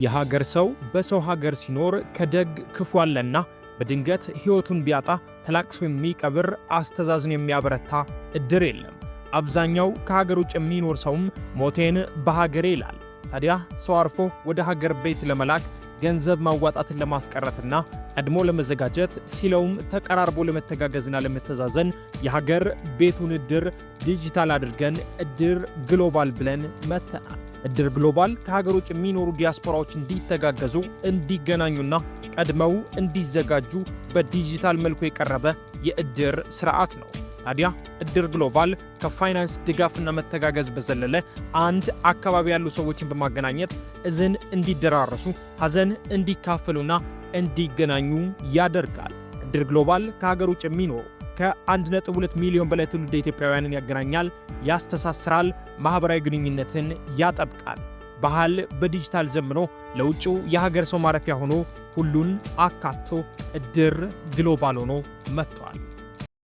የሀገር ሰው በሰው ሀገር ሲኖር ከደግ ክፉ አለና በድንገት ሕይወቱን ቢያጣ ተላቅሶ የሚቀብር አስተዛዝን የሚያበረታ እድር የለም። አብዛኛው ከሀገር ውጭ የሚኖር ሰውም ሞቴን በሀገሬ ይላል። ታዲያ ሰው አርፎ ወደ ሀገር ቤት ለመላክ ገንዘብ ማዋጣትን ለማስቀረትና ቀድሞ ለመዘጋጀት ሲለውም ተቀራርቦ ለመተጋገዝና ለመተዛዘን የሀገር ቤቱን እድር ዲጂታል አድርገን እድር ግሎባል ብለን መተናል። እድር ግሎባል ከሀገር ውጭ የሚኖሩ ዲያስፖራዎች እንዲተጋገዙ፣ እንዲገናኙና ቀድመው እንዲዘጋጁ በዲጂታል መልኩ የቀረበ የእድር ስርዓት ነው። ታዲያ እድር ግሎባል ከፋይናንስ ድጋፍና መተጋገዝ በዘለለ አንድ አካባቢ ያሉ ሰዎችን በማገናኘት እዝን እንዲደራረሱ፣ ሐዘን እንዲካፈሉና እንዲገናኙ ያደርጋል። እድር ግሎባል ከሀገር ውጭ የሚኖሩ ከ1.2 ሚሊዮን በላይ ትውልደ ኢትዮጵያውያንን ያገናኛል፣ ያስተሳስራል፣ ማህበራዊ ግንኙነትን ያጠብቃል። ባህል በዲጂታል ዘምኖ ለውጭው የሀገር ሰው ማረፊያ ሆኖ ሁሉን አካቶ እድር ግሎባል ሆኖ መጥቷል።